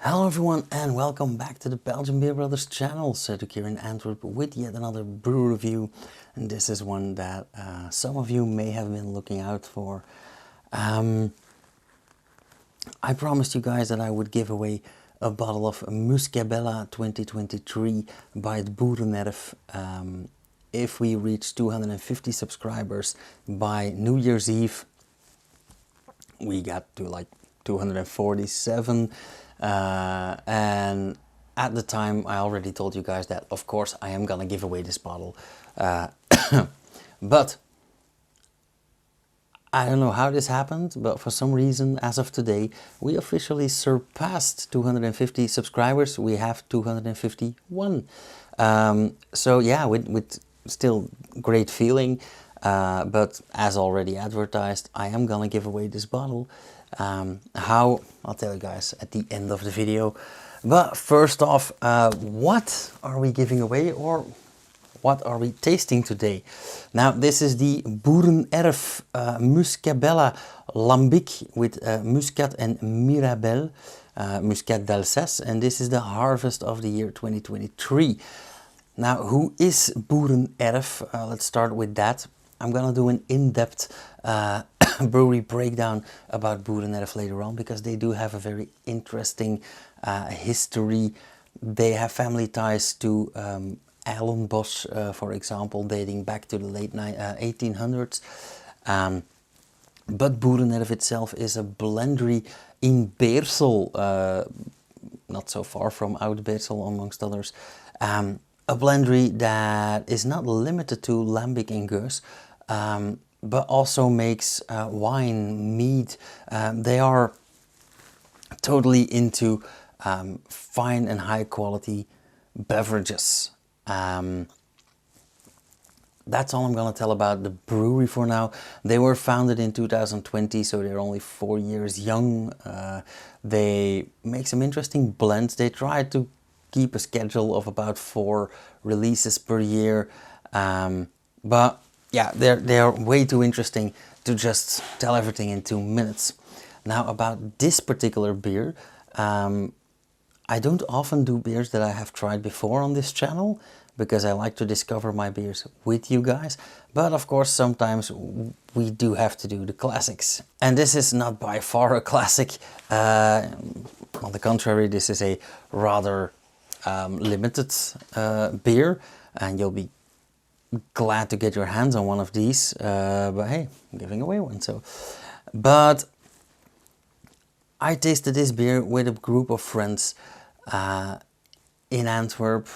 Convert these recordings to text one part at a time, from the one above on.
Hello everyone and welcome back to the Belgian Beer Brothers channel. Cedric here in Antwerp with yet another brew review, and this is one that some of you may have been looking out for. I promised you guys that I would give away a bottle of Muscabella 2023 by Boerenerf if we reach 250 subscribers by New Year's Eve. We got to like 247. And at the time I already told you guys that of course I am gonna give away this bottle, but I don't know how this happened, but for some reason as of today we officially surpassed 250 subscribers. We have 251, so yeah, with still great feeling, but as already advertised, I am gonna give away this bottle. How, I'll tell you guys at the end of the video. But first off, what are we giving away, or what are we tasting today? Now this is the Boerenerf Muscabella Lambic with Muscat and Mirabelle, Muscat d'Alsace, and this is the harvest of the year 2023. Now who is Boerenerf? Let's start with that. I'm gonna do an in-depth brewery breakdown about Boerenerf later on, because they do have a very interesting history. They have family ties to Eilenbosch, for example, dating back to the late 1800s. But Boerenerf itself is a blendery in Beersel, not so far from Oud Beersel amongst others. A blendery that is not limited to lambic and gueuze, but also makes wine, mead. They are totally into fine and high quality beverages. That's all I'm gonna tell about the brewery for now. They were founded in 2020, so they're only 4 years young. They make some interesting blends. They try to keep a schedule of about 4 releases per year, but yeah, they're way too interesting to just tell everything in 2 minutes. Now about this particular beer, I don't often do beers that I have tried before on this channel, because I like to discover my beers with you guys, but of course sometimes we do have to do the classics. And this is not by far a classic. On the contrary, this is a rather limited beer, and you'll be glad to get your hands on one of these, but hey, I'm giving away one. So, but I tasted this beer with a group of friends in Antwerp,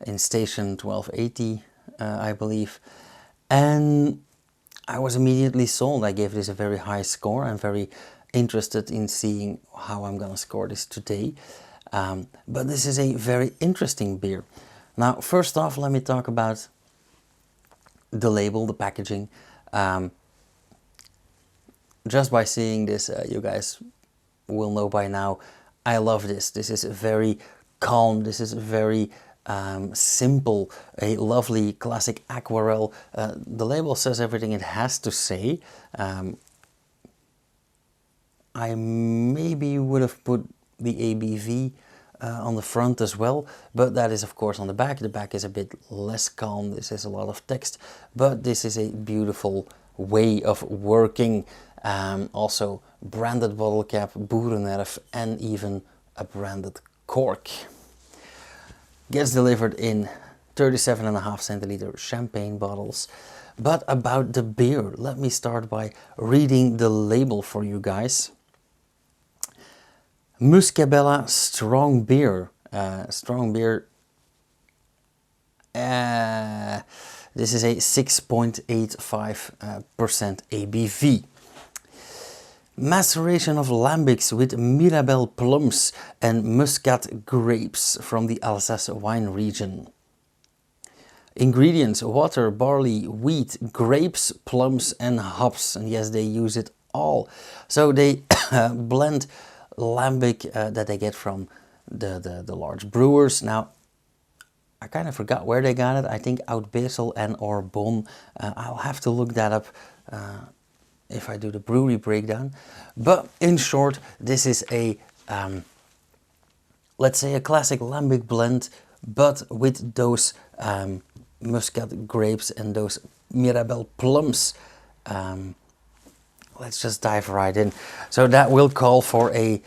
in station 1280, I believe, and I was immediately sold. I gave this a very high score. I'm very interested in seeing how I'm gonna score this today. But this is a very interesting beer. Now, first off, let me talk about the label, the packaging. Just by seeing this, you guys will know by now, I love this. This is very calm. This is very simple, a lovely classic aquarelle. The label says everything it has to say. I maybe would have put the ABV on the front as well, but that is of course on the back. The back is a bit less calm. This is a lot of text, but this is a beautiful way of working. Also branded bottle cap, Boerenerf, and even a branded cork. Gets delivered in 37.5 centiliter champagne bottles. But about the beer, let me start by reading the label for you guys. Muscabella strong beer. Strong beer. This is a 6.85% ABV. Maceration of lambics with Mirabelle plums and Muscat grapes from the Alsace wine region. Ingredients: water, barley, wheat, grapes, plums and hops. And yes, they use it all. So they blend lambic that they get from the large brewers. Now, I kind of forgot where they got it. I think Oud Beersel and or Bonn. I'll have to look that up if I do the brewery breakdown. But in short, this is a let's say a classic lambic blend, but with those muscat grapes and those Mirabelle plums. Let's just dive right in. So that will call for a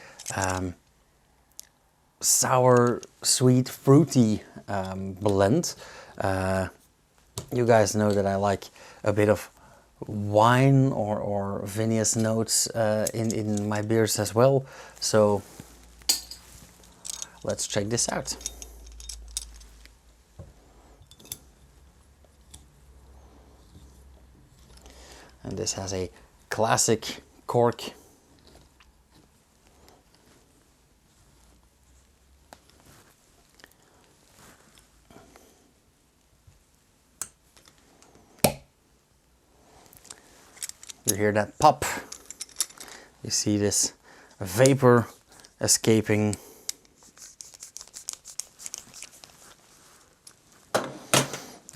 sour, sweet, fruity blend. You guys know that I like a bit of wine or vinous notes in my beers as well. So let's check this out. And this has a classic cork. You hear that pop. You see this vapor escaping.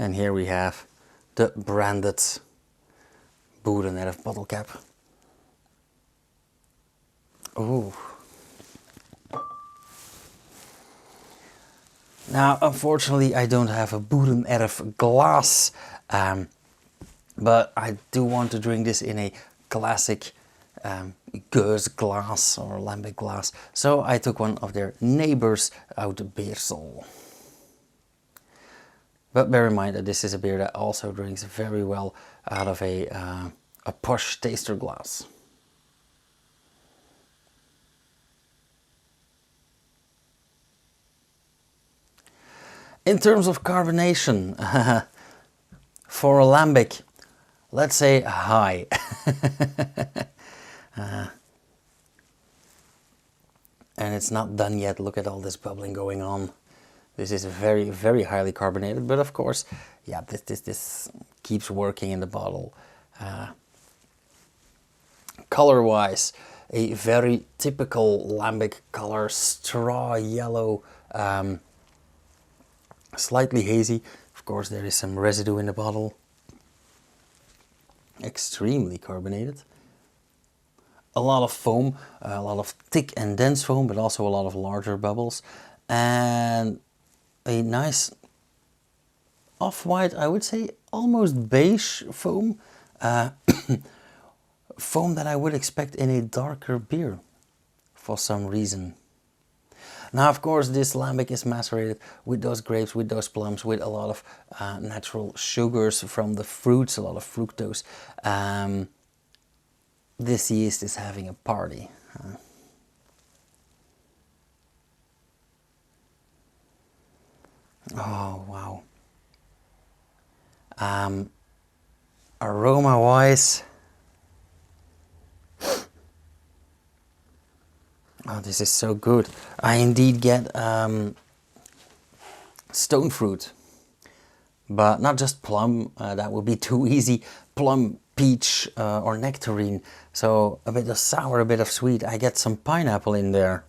And here we have the branded Boerenerf bottle cap. Ooh. Now, unfortunately, I don't have a Boerenerf glass, but I do want to drink this in a classic Geus glass or lambic glass. So I took one of their neighbors out Beersel. But bear in mind that this is a beer that also drinks very well out of a posh taster glass. In terms of carbonation, for a lambic, let's say high. And it's not done yet. Look at all this bubbling going on. This is very, very highly carbonated, but of course, yeah, this keeps working in the bottle. Color-wise, a very typical lambic color, straw yellow, slightly hazy. Of course, there is some residue in the bottle. Extremely carbonated. A lot of foam, a lot of thick and dense foam, but also a lot of larger bubbles. And a nice off-white, I would say almost beige foam. Foam that I would expect in a darker beer for some reason. Now, of course, this lambic is macerated with those grapes, with those plums, with a lot of natural sugars from the fruits, a lot of fructose. This yeast is having a party. Oh, wow. Aroma-wise, oh, this is so good. I indeed get stone fruit, but not just plum, that would be too easy. Plum, peach, or nectarine. So a bit of sour, a bit of sweet. I get some pineapple in there.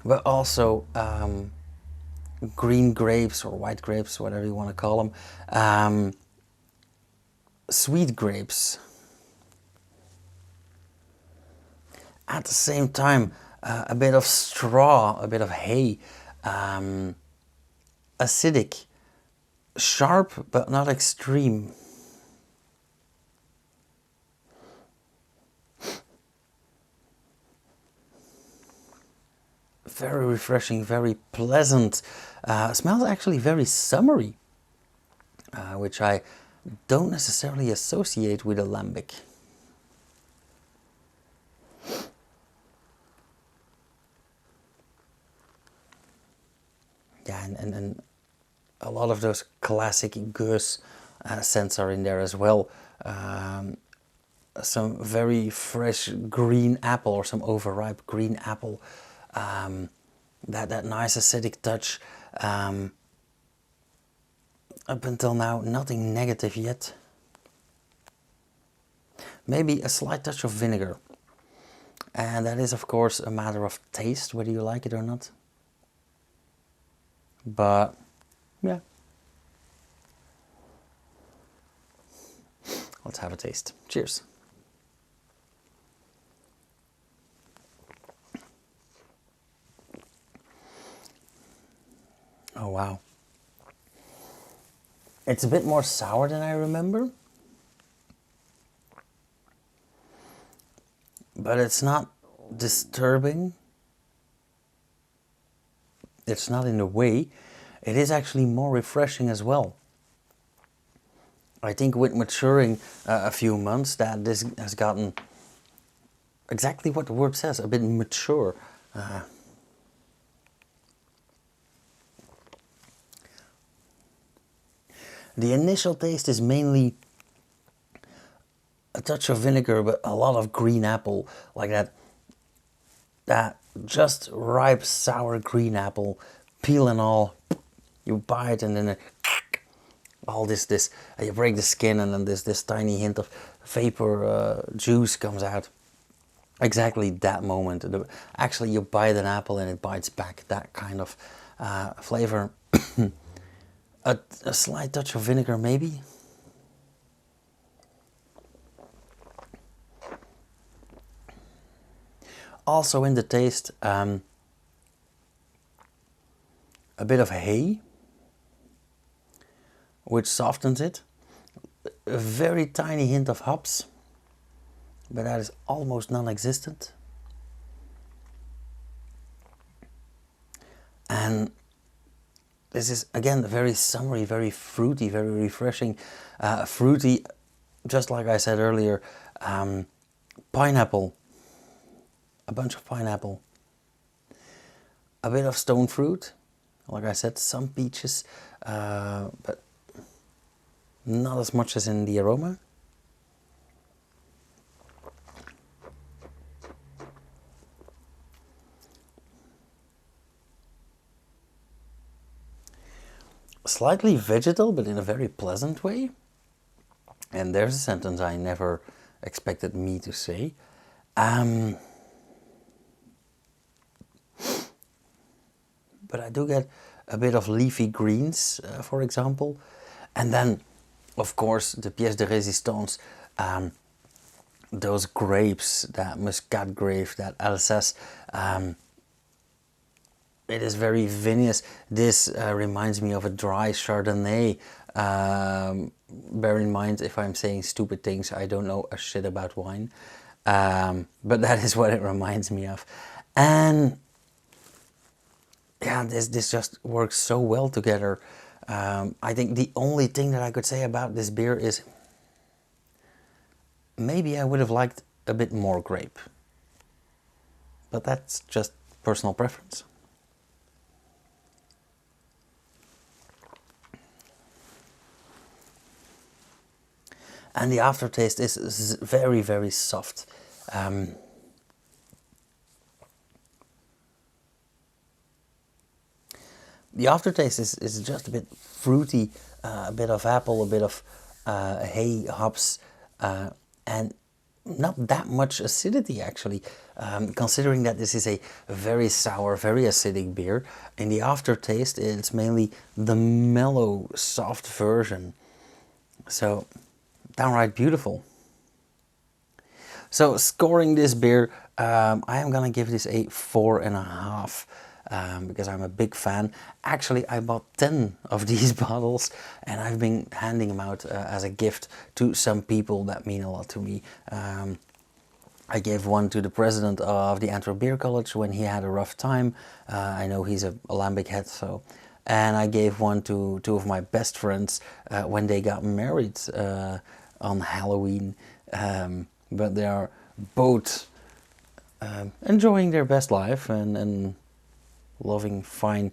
But also green grapes or white grapes, whatever you want to call them. Sweet grapes. At the same time, a bit of straw, a bit of hay. Acidic. Sharp, but not extreme. Very refreshing, very pleasant. Smells actually very summery, which I don't necessarily associate with a lambic. Yeah, and a lot of those classic Geus scents are in there as well. Some very fresh green apple or some overripe green apple. That nice acidic touch. Up until now, nothing negative yet. Maybe a slight touch of vinegar. And that is, of course, a matter of taste, whether you like it or not. But, yeah. Let's have a taste. Cheers. Oh wow. It's a bit more sour than I remember. But it's not disturbing. It's not in a way. It is actually more refreshing as well. I think with maturing a few months that this has gotten exactly what the word says, a bit mature. The initial taste is mainly a touch of vinegar, but a lot of green apple, like that just ripe sour green apple, peel and all. You bite and then all this you break the skin and then this tiny hint of vapor juice comes out. Exactly that moment. Actually, you bite an apple and it bites back. That kind of flavor. A slight touch of vinegar, maybe. Also in the taste, a bit of hay, which softens it. A very tiny hint of hops, but that is almost non-existent. And this is again very summery, very fruity, very refreshing. Fruity, just like I said earlier, pineapple, a bunch of pineapple, a bit of stone fruit, like I said, some peaches, but not as much as in the aroma. Slightly vegetal, but in a very pleasant way. And there's a sentence I never expected me to say. But I do get a bit of leafy greens, for example. And then, of course, the pièce de résistance, those grapes, that Muscat grape, that Alsace, it is very vinous. This reminds me of a dry Chardonnay. Bear in mind, if I'm saying stupid things, I don't know a shit about wine. But that is what it reminds me of. And yeah, this just works so well together. I think the only thing that I could say about this beer is maybe I would have liked a bit more grape. But that's just personal preference. And the aftertaste is very, very soft. The aftertaste is just a bit fruity, a bit of apple, a bit of hay, hops, and not that much acidity actually, considering that this is a very sour, very acidic beer. In the aftertaste, it's mainly the mellow, soft version. So, downright beautiful. So, scoring this beer, I am gonna give this a 4.5. Because I'm a big fan. Actually, I bought 10 of these bottles and I've been handing them out as a gift to some people that mean a lot to me. I gave one to the president of the Antwerp Beer College when he had a rough time. I know he's a lambic head, so. And I gave one to two of my best friends when they got married on Halloween. But they are both enjoying their best life and loving fine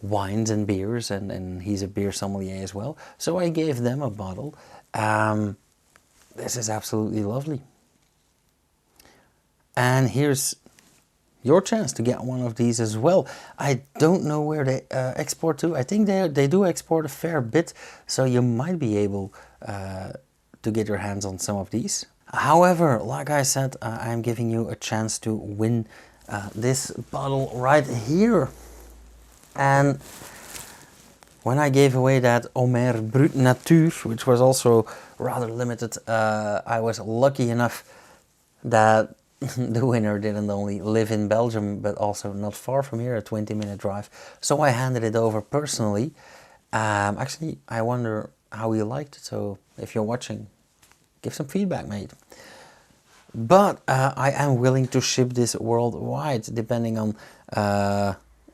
wines and beers, and he's a beer sommelier as well. So I gave them a bottle. This is absolutely lovely. And here's your chance to get one of these as well. I don't know where they export to. I think they do export a fair bit, so you might be able to get your hands on some of these. However, like I said, I'm giving you a chance to win this bottle right here. And when I gave away that Omer Brut Nature, which was also rather limited, I was lucky enough that the winner didn't only live in Belgium, but also not far from here, a 20-minute drive. So I handed it over personally. Actually, I wonder how you liked it. So if you're watching, give some feedback, mate. But I am willing to ship this worldwide, depending on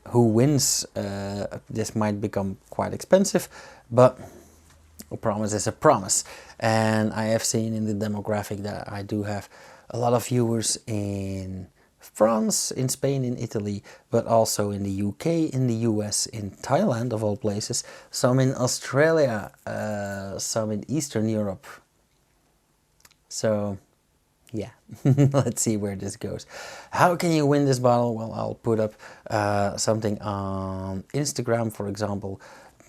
who wins. This might become quite expensive, but a promise is a promise. And I have seen in the demographic that I do have a lot of viewers in France, in Spain, in Italy, but also in the UK, in the US, in Thailand of all places, some in Australia, some in Eastern Europe. So yeah, let's see where this goes. How can you win this bottle? Well, I'll put up something on Instagram, for example,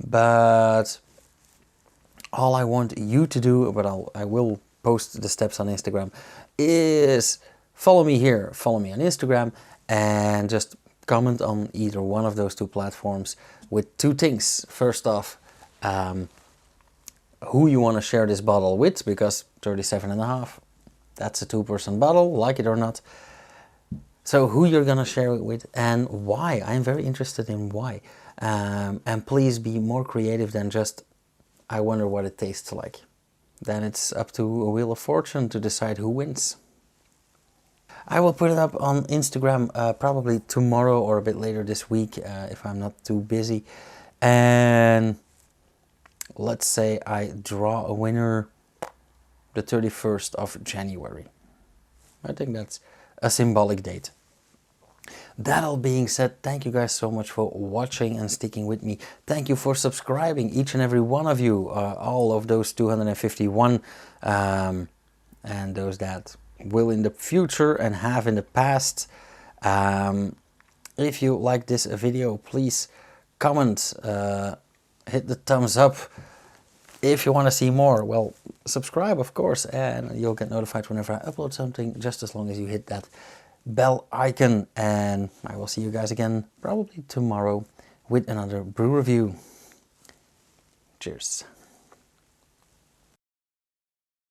but all I want you to do, but I will post the steps on Instagram, is follow me here, follow me on Instagram, and just comment on either one of those two platforms with two things. First off, who you want to share this bottle with, because 37.5, that's a two-person bottle, like it or not. So who you're gonna share it with and why. I'm very interested in why. And please be more creative than just, I wonder what it tastes like. Then it's up to a Wheel of Fortune to decide who wins. I will put it up on Instagram probably tomorrow or a bit later this week if I'm not too busy. And let's say I draw a winner the 31st of January. I think that's a symbolic date. That all being said, thank you guys so much for watching and sticking with me. Thank you for subscribing, each and every one of you, all of those 251, and those that will in the future and have in the past. If you like this video, please comment, hit the thumbs up. If you want to see more, well, subscribe, of course, and you'll get notified whenever I upload something, just as long as you hit that bell icon. And I will see you guys again probably tomorrow with another brew review. Cheers.